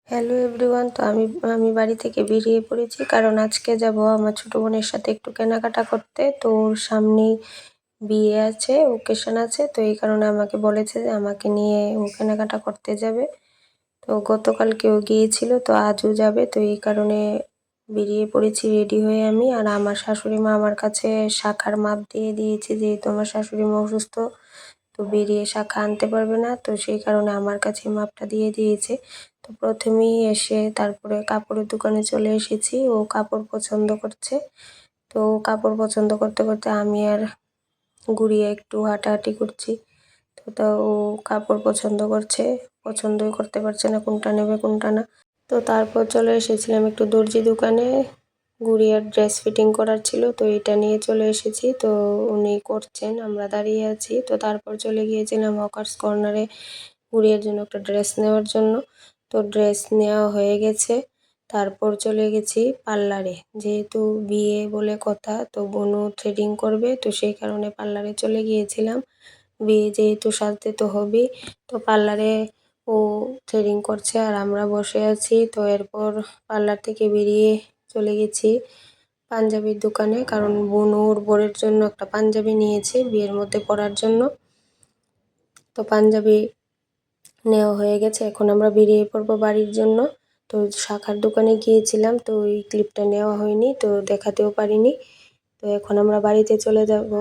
Hello everyone. তো আমি বাড়ি থেকে বেরিয়ে পড়েছি, কারণ আজকে যাব আমার ছোট বোনের সাথে একটু কেনাকাটা করতে। তো ওর সামনেই বিয়ে আছে, ওকেশন আছে, তো এই কারণে আমাকে বলেছে যে আমাকে নিয়ে ও কেনাকাটা করতে যাবে। তো গতকালকেও গিয়েছিল, তো আজও যাবে, তো এই কারণে বেরিয়ে পড়েছি রেডি হয়ে আমি। আর আমার শাশুড়ি মা আমার কাছে শাখার মাপ দিয়ে দিয়েছে, যেহেতু আমার শাশুড়ি মা অসুস্থ, তো বেরিয়ে শাখা আনতে পারবে না, তো সেই কারণে আমার কাছে মাপটা দিয়ে দিয়েছে। তো প্রথমেই এসে তারপরে কাপড়ের দোকানে চলে এসেছি, ও কাপড় পছন্দ করছে। তো কাপড় পছন্দ করতে করতে আমি আর গুড়িয়ে একটু হাঁটাহাঁটি করছি। তো ও কাপড় পছন্দ করছে, পছন্দই করতে পারছে না কোনটা নেবে কোনটা না। তো তারপর চলে এসেছিলাম একটু দর্জি দোকানে, গুড়িয়ার ড্রেস ফিটিং করার ছিল, তো এটা নিয়ে চলে এসেছি। তো উনি করছেন, আমরা দাঁড়িয়ে আছি। তো তারপর চলে গিয়েছিলাম হকার্স কর্নারে গুড়িয়ার জন্য একটা ড্রেস নেওয়ার জন্য। তো ড্রেস নেওয়া হয়ে গেছে। তারপর চলে গেছি পার্লারে, যেহেতু বিয়ে বলে কথা, তো বোনও থ্রেডিং করবে, তো সেই কারণে পার্লারে চলে গিয়েছিলাম। বিয়ে যেহেতু সাজতে তো হবেই, তো পার্লারে ও থ্রেডিং করছে আর আমরা বসে আছি। তো এরপর পার্লার থেকে বেরিয়ে চলে গেছি পাঞ্জাবির দোকানে, কারণ বোন ওর বরের জন্য একটা পাঞ্জাবি নিয়েছে বিয়ের মধ্যে পরার জন্য। তো পাঞ্জাবি নেওয়া হয়ে গেছে, এখন আমরা বেরিয়ে পড়বো বাড়ির জন্য। তো শাখার দোকানে গিয়েছিলাম, তো ওই ক্লিপটা নেওয়া হয়নি, তো দেখাতেও পারিনি। তো এখন আমরা বাড়িতে চলে যাব।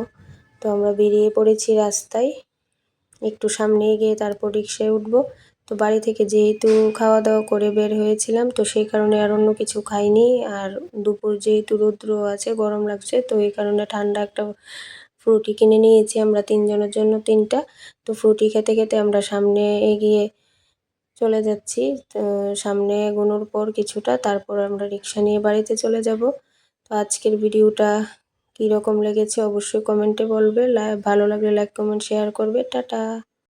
তো আমরা বেরিয়ে পড়েছি রাস্তায়, একটু সামনে গিয়ে তারপর রিক্সায় উঠবো। তো বাড়ি থেকে যেহেতু খাওয়া দাওয়া করে বের হয়েছিলাম, তো সেই কারণে আর অন্য কিছু খাইনি। আর দুপুর যেহেতু রৌদ্র আছে, গরম লাগছে, তো এই কারণে ঠান্ডা একটা ফ্রুটি কিনে নিয়েছি আমরা তিনজনের জন্য, তিনটা। তো ফ্রুটি খেতে খেতে আমরা সামনে এগিয়ে চলে যাচ্ছি। তো সামনে এগোনোর পর কিছুটা তারপর আমরা রিক্সা নিয়ে বাড়িতে চলে যাব। তো আজকের ভিডিওটা কীরকম লেগেছে অবশ্যই কমেন্টে বলবে। ভালো লাগলে লাইক কমেন্ট শেয়ার করবে। টাটা।